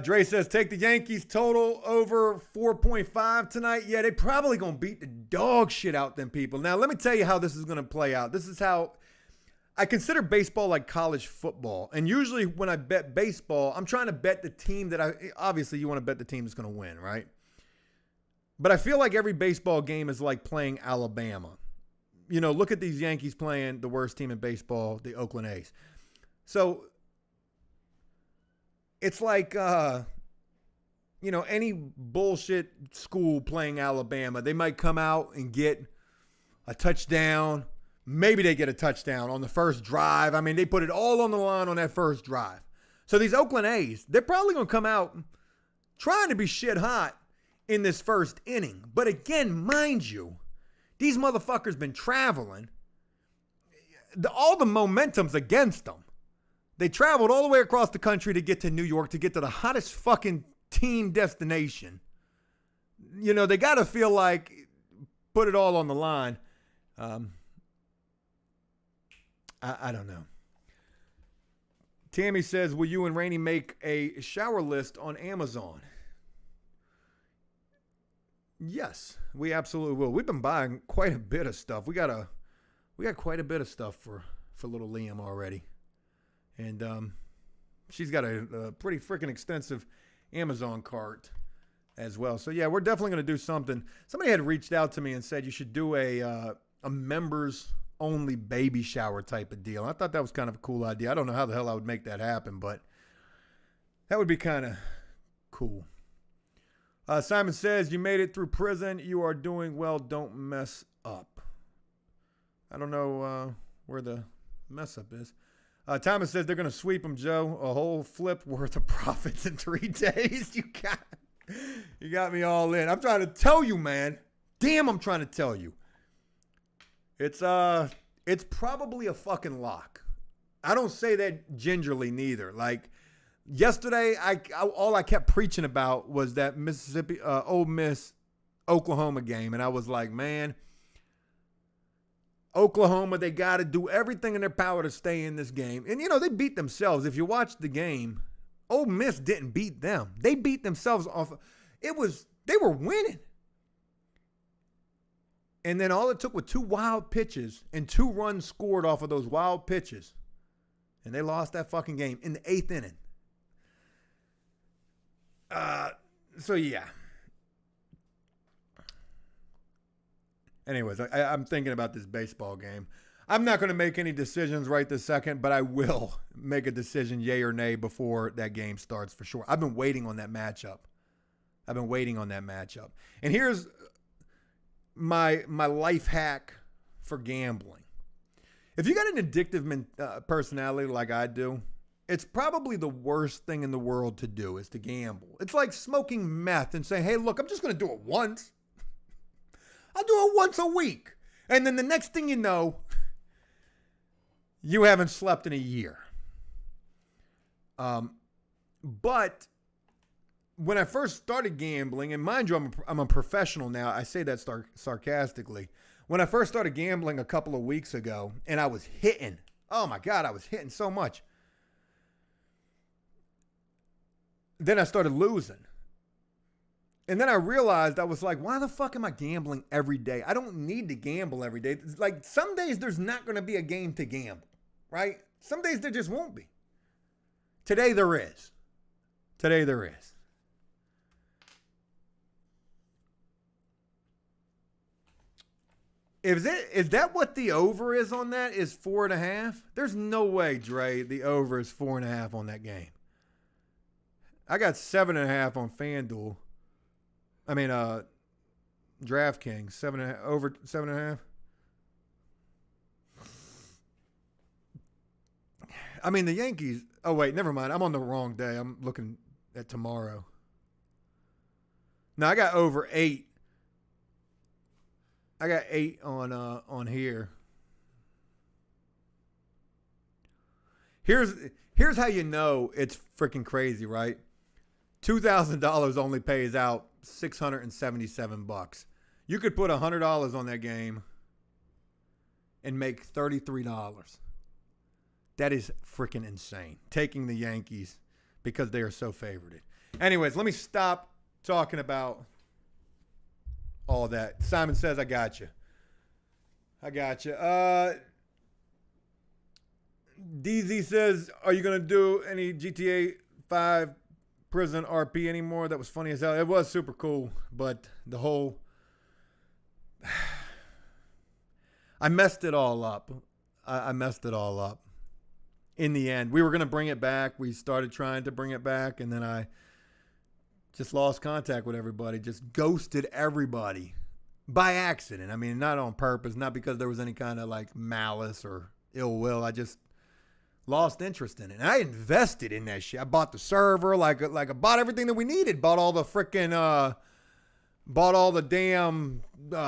Dre says, take the Yankees total over 4.5 tonight. Yeah, they probably going to beat the dog shit out them people. Now, let me tell you how this is going to play out. This is how I consider baseball like college football. And usually when I bet baseball, I'm trying to bet the team obviously you want to bet the team that's going to win, right? But I feel like every baseball game is like playing Alabama. You know, look at these Yankees playing the worst team in baseball, the Oakland A's. So it's like, any bullshit school playing Alabama. They might come out and get a touchdown. Maybe they get a touchdown on the first drive. I mean, they put it all on the line on that first drive. So these Oakland A's, they're probably going to come out trying to be shit hot in this first inning. But again, mind you, these motherfuckers been traveling. All the momentum's against them. They traveled all the way across the country to get to New York, to get to the hottest fucking team destination. You know, they got to feel like put it all on the line. I don't know. Tammy says, will you and Rainey make a shower list on Amazon? Yes, we absolutely will. We've been buying quite a bit of stuff. We got quite a bit of stuff for little Liam already. And she's got a pretty freaking extensive Amazon cart as well. So, yeah, we're definitely going to do something. Somebody had reached out to me and said you should do a members-only baby shower type of deal. I thought that was kind of a cool idea. I don't know how the hell I would make that happen, but that would be kind of cool. Simon says, you made it through prison. You are doing well. Don't mess up. I don't know where the mess up is. Thomas says they're going to sweep him, Joe. A whole flip worth of profits in 3 days. You got me all in. I'm trying to tell you, man. Damn, I'm trying to tell you. It's probably a fucking lock. I don't say that gingerly neither. Like yesterday, all I kept preaching about was that Mississippi, Ole Miss, Oklahoma game, and I was like, man, Oklahoma, they got to do everything in their power to stay in this game. And, they beat themselves. If you watch the game, Ole Miss didn't beat them. They beat themselves off. They were winning. And then all it took was 2 wild pitches and 2 runs scored off of those wild pitches. And they lost that fucking game in the 8th inning. So, yeah. Anyways, I'm thinking about this baseball game. I'm not going to make any decisions right this second, but I will make a decision, yay or nay, before that game starts for sure. I've been waiting on that matchup. And here's my life hack for gambling. If you got an addictive personality like I do, it's probably the worst thing in the world to do is to gamble. It's like smoking meth and saying, hey, look, I'm just going to do it once. I'll do it once a week. And then the next thing you know, you haven't slept in a year. But when I first started gambling, and mind you, I'm a professional now. I say that sarcastically. When I first started gambling a couple of weeks ago, and I was hitting. Oh, my God, I was hitting so much. Then I started losing. And then I realized, I was like, why the fuck am I gambling every day? I don't need to gamble every day. Like, some days there's not going to be a game to gamble, right? Some days there just won't be. Today there is. Is that what the over is on that? Is 4.5? There's no way, Dre, the over is 4.5 on that game. I got 7.5 on FanDuel. I mean, DraftKings, 7.5, over 7.5. I mean, the Yankees. Oh, wait, never mind. I'm on the wrong day. I'm looking at tomorrow. No, I got over 8. I got 8 on here. Here's how you know it's freaking crazy, right? $2,000 only pays out $677. You could put $100 on that game and make $33. That is freaking insane. Taking the Yankees because they are so favorited. Anyways, let me stop talking about all that. Simon says, I got you. DZ says, are you going to do any GTA 5 prison RP anymore? That was funny as hell. It was super cool, but the whole... I messed it all up. I messed it all up. In the end, we were going to bring it back. We started trying to bring it back, and then I just lost contact with everybody, just ghosted everybody by accident. I mean, not on purpose, not because there was any kind of like malice or ill will. I just lost interest in it. And I invested in that shit. I bought the server, like I bought everything that we needed. Bought all the freaking, bought all the damn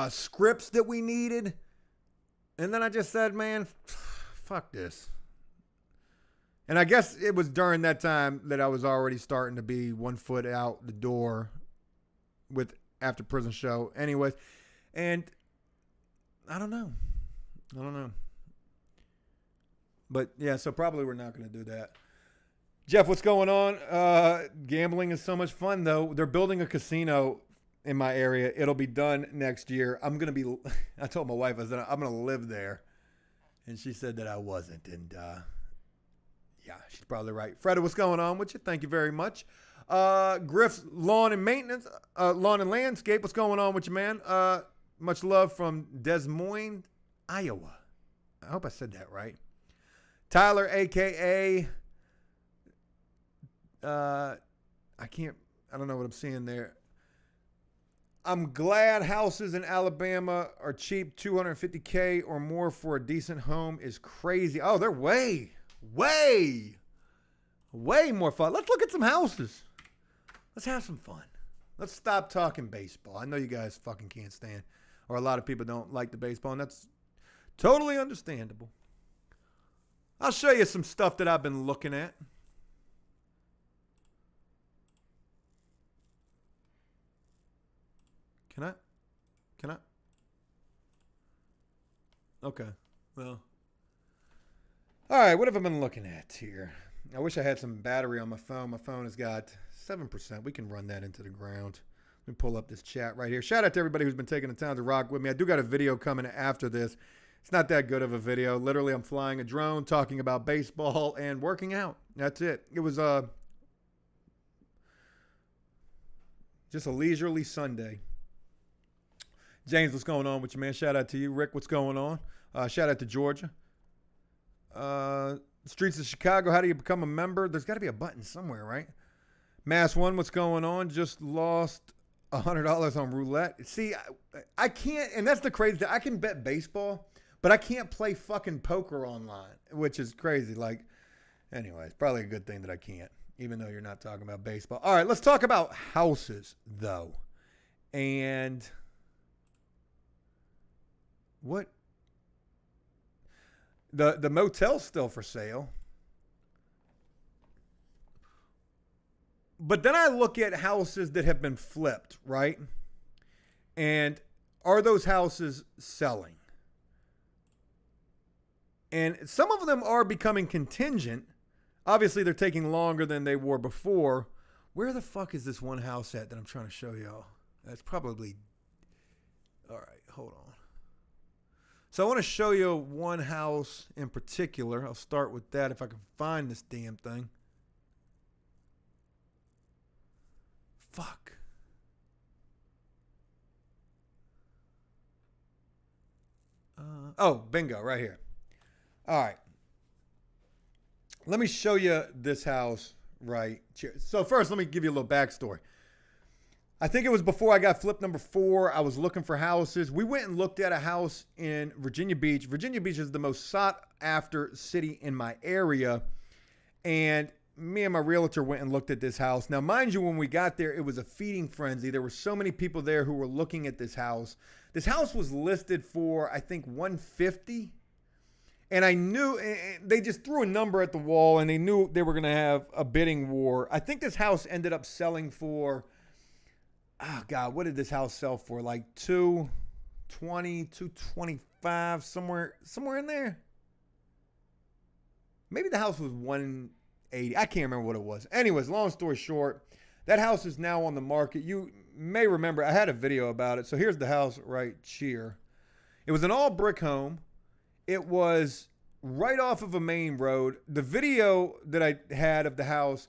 scripts that we needed. And then I just said, man, fuck this. And I guess it was during that time that I was already starting to be 1 foot out the door with After Prison Show. Anyways, and I don't know. But yeah, so probably we're not going to do that. Jeff, what's going on? Gambling is so much fun, though. They're building a casino in my area. It'll be done next year. I told my wife, I said, I'm going to live there. And she said that I wasn't. And, yeah, she's probably right. Freda, what's going on with you? Thank you very much. Griff's Lawn and Maintenance, Lawn and Landscape. What's going on with you, man? Much love from Des Moines, Iowa. I hope I said that right. Tyler, a.k.a. I don't know what I'm seeing there. I'm glad houses in Alabama are cheap. $250K or more for a decent home is crazy. Oh, they're way more fun. Let's look at some houses. Let's have some fun. Let's stop talking baseball. I know you guys fucking can't stand, or a lot of people don't like the baseball, and that's totally understandable. I'll show you some stuff that I've been looking at. Can I? Okay. Well. All right, what have I been looking at here? I wish I had some battery on my phone. My phone has got 7%. We can run that into the ground. Let me pull up this chat right here. Shout out to everybody who's been taking the time to rock with me. I do got a video coming after this. It's not that good of a video. Literally, I'm flying a drone, talking about baseball and working out. That's it. It was just a leisurely Sunday. James, what's going on with you, man? Shout out to you. Rick, what's going on? Shout out to Georgia. Streets of Chicago, how do you become a member? There's got to be a button somewhere, right? Mass One, what's going on? Just lost $100 on roulette. See, I can't, and that's the crazy thing. I can bet baseball, but I can't play fucking poker online, which is crazy. Like, anyways, probably a good thing that I can't, even though you're not talking about baseball. All right, let's talk about houses, though. And what? The motel's still for sale. But then I look at houses that have been flipped, right? And are those houses selling? And some of them are becoming contingent. Obviously, they're taking longer than they were before. Where the fuck is this one house at that I'm trying to show y'all? That's probably... All right, hold on. So I want to show you one house in particular. I'll start with that if I can find this damn thing. Fuck. Oh, bingo, right here. All right. Let me show you this house right? Cheers. So first, let me give you a little backstory. I think it was before I got flip number 4. I was looking for houses. We went and looked at a house in Virginia Beach. Virginia Beach is the most sought after city in my area. And me and my realtor went and looked at this house. Now, mind you, when we got there, it was a feeding frenzy. There were so many people there who were looking at this house. This house was listed for, I think, $150. And I knew they just threw a number at the wall and they knew they were going to have a bidding war. I think this house ended up selling for, oh God, what did this house sell for? Like 220, 225, somewhere in there. Maybe the house was 180. I can't remember what it was. Anyways, long story short, that house is now on the market. You may remember I had a video about it. So here's the house right here. It was an all brick home. It was right off of a main road. The video that I had of the house,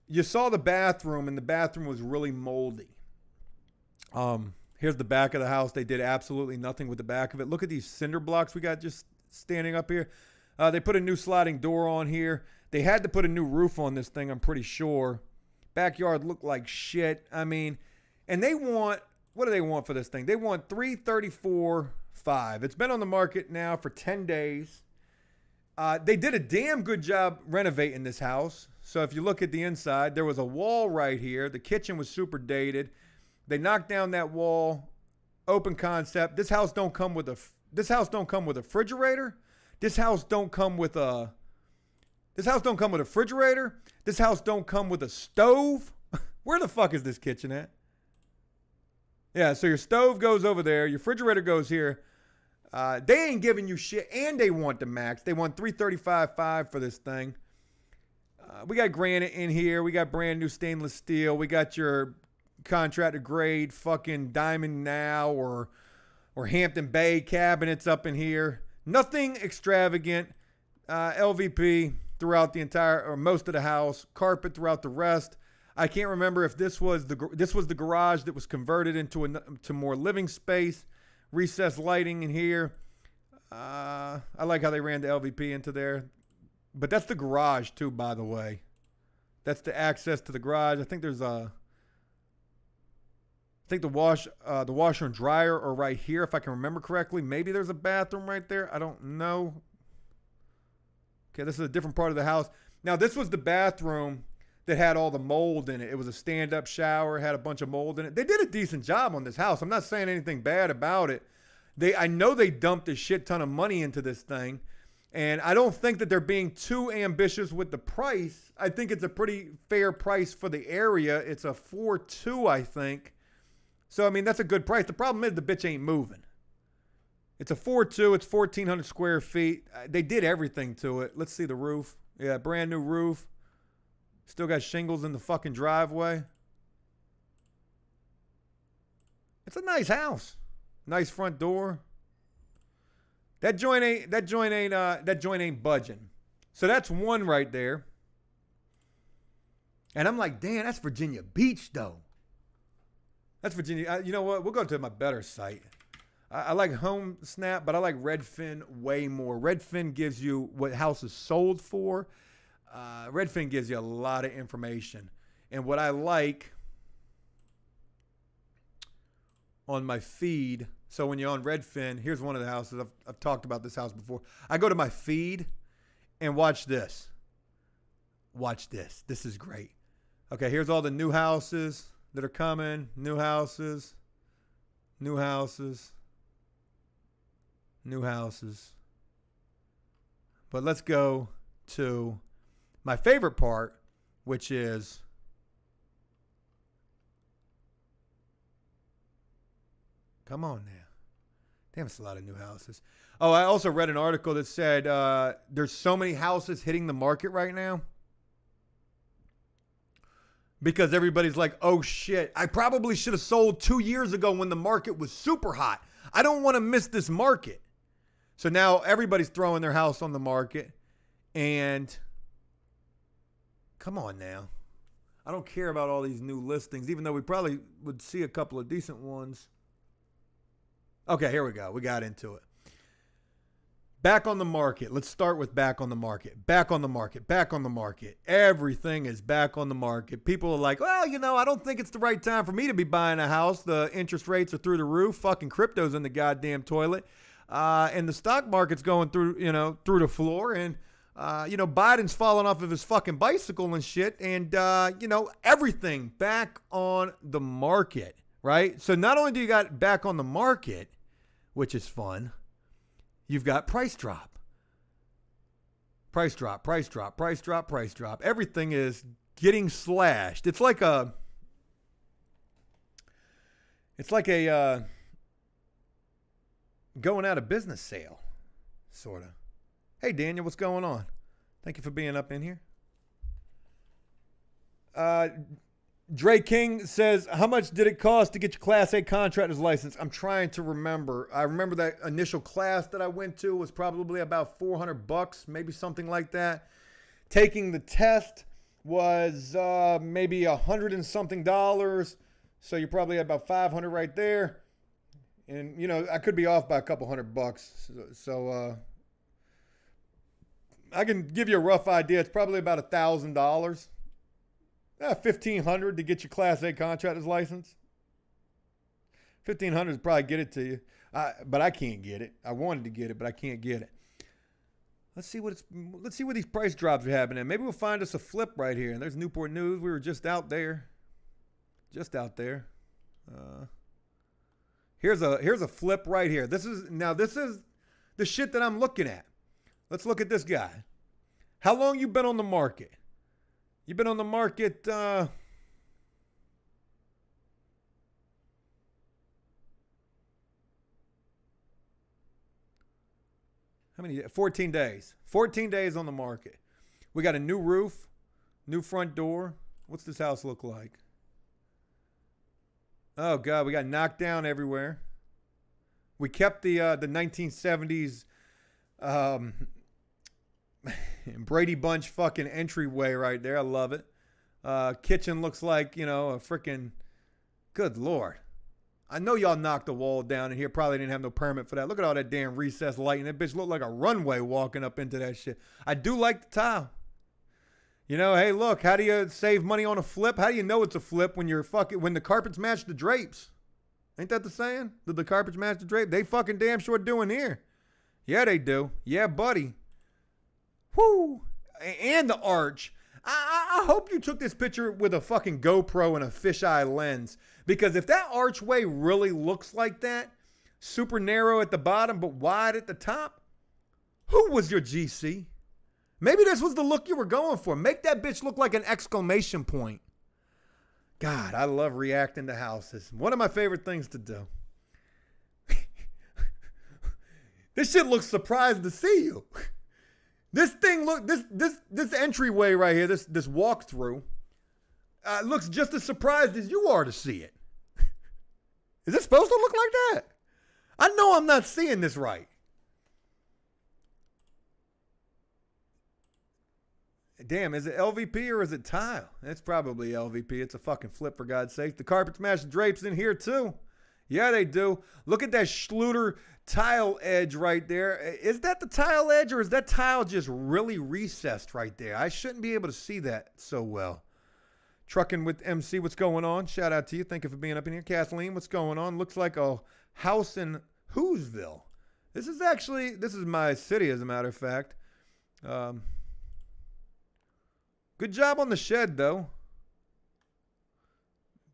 you saw the bathroom, and the bathroom was really moldy. Here's the back of the house. They did absolutely nothing with the back of it. Look at these cinder blocks we got just standing up here. They put a new sliding door on here. They had to put a new roof on this thing, I'm pretty sure. Backyard looked like shit. I mean, and they want, what do they want for this thing? They want $334,500. It's been on the market now for 10 days. They did a damn good job renovating this house. So if you look at the inside, there was a wall right here. The kitchen was super dated. They knocked down that wall. Open concept. This house don't come with a refrigerator. This house don't come with a refrigerator. This house don't come with a stove. Where the fuck is this kitchen at? Yeah, so your stove goes over there. Your refrigerator goes here. They ain't giving you shit, and they want the max. They want $335,500 for this thing. We got granite in here. We got brand new stainless steel. We got your contractor grade fucking Diamond Now or Hampton Bay cabinets up in here. Nothing extravagant. LVP throughout the entire or most of the house. Carpet throughout the rest. I can't remember if this was the garage that was converted into more living space. Recessed lighting in here. I like how they ran the LVP into there. But that's the garage too, by the way. That's the access to the garage. I think there's the washer and dryer are right here, if I can remember correctly. Maybe there's a bathroom right there. I don't know. Okay, this is a different part of the house. Now, this was the bathroom that had all the mold in it. It was a stand-up shower, had a bunch of mold in it. They did a decent job on this house. I'm not saying anything bad about it. I know they dumped a shit ton of money into this thing, and I don't think that they're being too ambitious with the price. I think it's a pretty fair price for the area. It's a 4.2, I think. So, I mean, that's a good price. The problem is the bitch ain't moving. It's a 4.2. It's 1,400 square feet. They did everything to it. Let's see the roof. Yeah, brand new roof. Still got shingles in the fucking driveway. It's a nice house. Nice front door. That joint ain't budging. So that's one right there. And I'm like, damn, that's Virginia Beach though. That's Virginia. You know what? We'll go to my better site. I like Home Snap, but I like Redfin way more. Redfin gives you what houses sold for. Redfin gives you a lot of information. And what I like on my feed, so when you're on Redfin, here's one of the houses. I've talked about this house before. I go to my feed and watch this. Watch this. This is great. Okay, here's all the new houses that are coming. New houses. New houses. New houses. But let's go to my favorite part, which is come on now. Damn, it's a lot of new houses. Oh, I also read an article that said there's so many houses hitting the market right now because everybody's like, oh shit, I probably should have sold 2 years ago when the market was super hot. I don't want to miss this market. So now everybody's throwing their house on the market. And come on now. I don't care about all these new listings, even though we probably would see a couple of decent ones. Okay, here we go. We got into it. Back on the market. Let's start with back on the market. Back on the market. Back on the market. Everything is back on the market. People are like, well, I don't think it's the right time for me to be buying a house. The interest rates are through the roof. Fucking crypto's in the goddamn toilet. And the stock market's going through, through the floor. And, Biden's falling off of his fucking bicycle and shit. And, everything back on the market, right? So not only do you got back on the market, which is fun, you've got price drop. Price drop, price drop, price drop, price drop. Everything is getting slashed. It's like a going out of business sale, sort of. Hey, Daniel, what's going on? Thank you for being up in here. Dre King says, how much did it cost to get your Class A contractor's license? I'm trying to remember. I remember that initial class that I went to was probably about $400, maybe something like that. Taking the test was maybe $100 and something. So you're probably at about $500 right there. And, I could be off by a couple $100. So I can give you a rough idea. It's probably about $1,000. $1,500 to get your Class A contractor's license. $1,500 to probably get it to you. But I can't get it. I wanted to get it, but I can't get it. Let's see what these price drops are happening. Maybe we'll find us a flip right here. And there's Newport News. We were just out there. Just out there. Here's a flip right here. This is the shit that I'm looking at. Let's look at this guy. How long you been on the market? You've been on the market, how many? 14 days. 14 days on the market. We got a new roof, new front door. What's this house look like? Oh, God, we got knocked down everywhere. We kept the 1970s Brady Bunch fucking entryway right there. I love it. Kitchen looks like, a freaking, good Lord. I know y'all knocked the wall down in here. Probably didn't have no permit for that. Look at all that damn recessed lighting. That bitch looked like a runway walking up into that shit. I do like the tile. Hey, look, how do you save money on a flip? How do you know it's a flip when when the carpets match the drapes? Ain't that the saying? Did the carpets match the drapes? They fucking damn sure doing here. Yeah, they do. Yeah, buddy. Whoo! And the arch. I hope you took this picture with a fucking GoPro and a fisheye lens. Because if that archway really looks like that, super narrow at the bottom but wide at the top, who was your GC? Maybe this was the look you were going for. Make that bitch look like an exclamation point. God, I love reacting to houses. One of my favorite things to do. This shit looks surprised to see you. This thing this entryway right here, this walkthrough, looks just as surprised as you are to see it. Is it supposed to look like that? I know I'm not seeing this right. Damn, is it LVP or is it tile? It's probably LVP. It's a fucking flip, for God's sake. The carpets match the drapes in here too. Yeah, they do. Look at that Schluter tile edge right there. Is that the tile edge or is that tile just really recessed right there? I shouldn't be able to see that so well. Trucking with MC, what's going on? Shout out to you. Thank you for being up in here. Kathleen, what's going on? Looks like a house in Whoville. This is my city, as a matter of fact. Good job on the shed, though.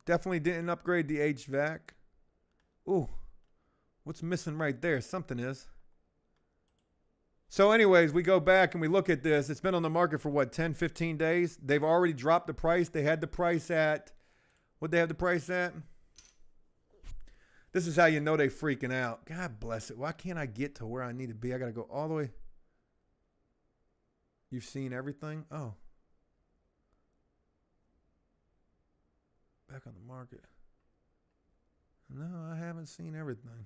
Definitely didn't upgrade the HVAC. Ooh, what's missing right there? Something is. So anyways, we go back and we look at this. It's been on the market for what, 10, 15 days? They've already dropped the price. They had the price at, what'd they have the price at? This is how you know they freaking out. God bless it. Why can't I get to where I need to be? I got to go all the way. You've seen everything? Oh. Back on the market. No, I haven't seen everything.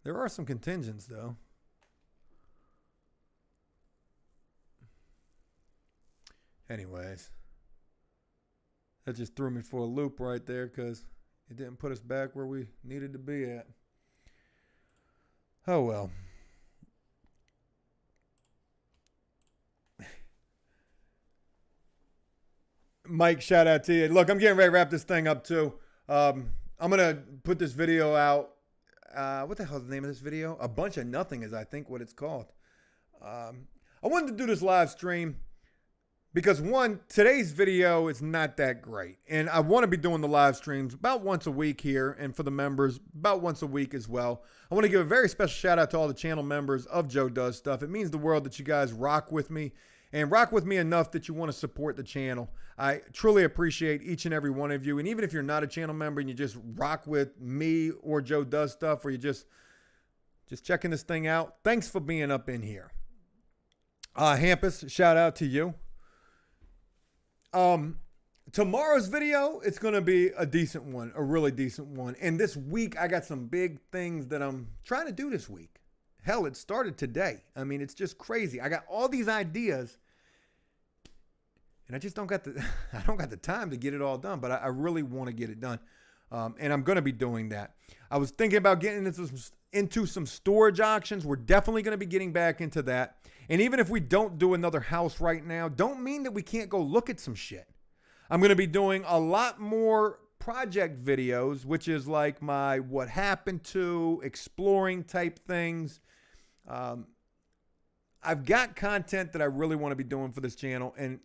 There are some contingents, though. Anyways. That just threw me for a loop right there because it didn't put us back where we needed to be at. Oh, well. Mike, shout out to you. Look, I'm getting ready to wrap this thing up too. I'm going to put this video out. What the hell is the name of this video? A Bunch of Nothing is, I think, what it's called. I wanted to do this live stream because, one, today's video is not that great. And I want to be doing the live streams about once a week here, and for the members, about once a week as well. I want to give a very special shout out to all the channel members of Joe Does Stuff. It means the world that you guys rock with me, and rock with me enough that you want to support the channel. I truly appreciate each and every one of you. And even if you're not a channel member and you just rock with me or Joe Does Stuff, or you just checking this thing out, thanks for being up in here. Hampus, shout out to you. Tomorrow's video, it's going to be a decent one, a really decent one. And this week, I got some big things that I'm trying to do this week. Hell, it started today. I mean, it's just crazy. I got all these ideas, and I just don't got the time to get it all done. But I really want to get it done, and I'm going to be doing that. I was thinking about getting into some storage auctions. We're definitely going to be getting back into that. And even if we don't do another house right now, don't mean that we can't go look at some shit. I'm going to be doing a lot more project videos, which is like my what happened to, exploring type things. I've got content that I really want to be doing for this channel, and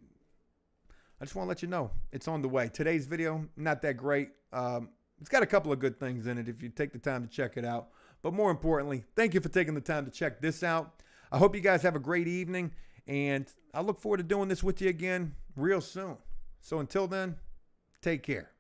I just want to let you know it's on the way. Today's video, not that great. It's got a couple of good things in it if you take the time to check it out. But more importantly, thank you for taking the time to check this out. I hope you guys have a great evening, and I look forward to doing this with you again real soon. So until then, take care.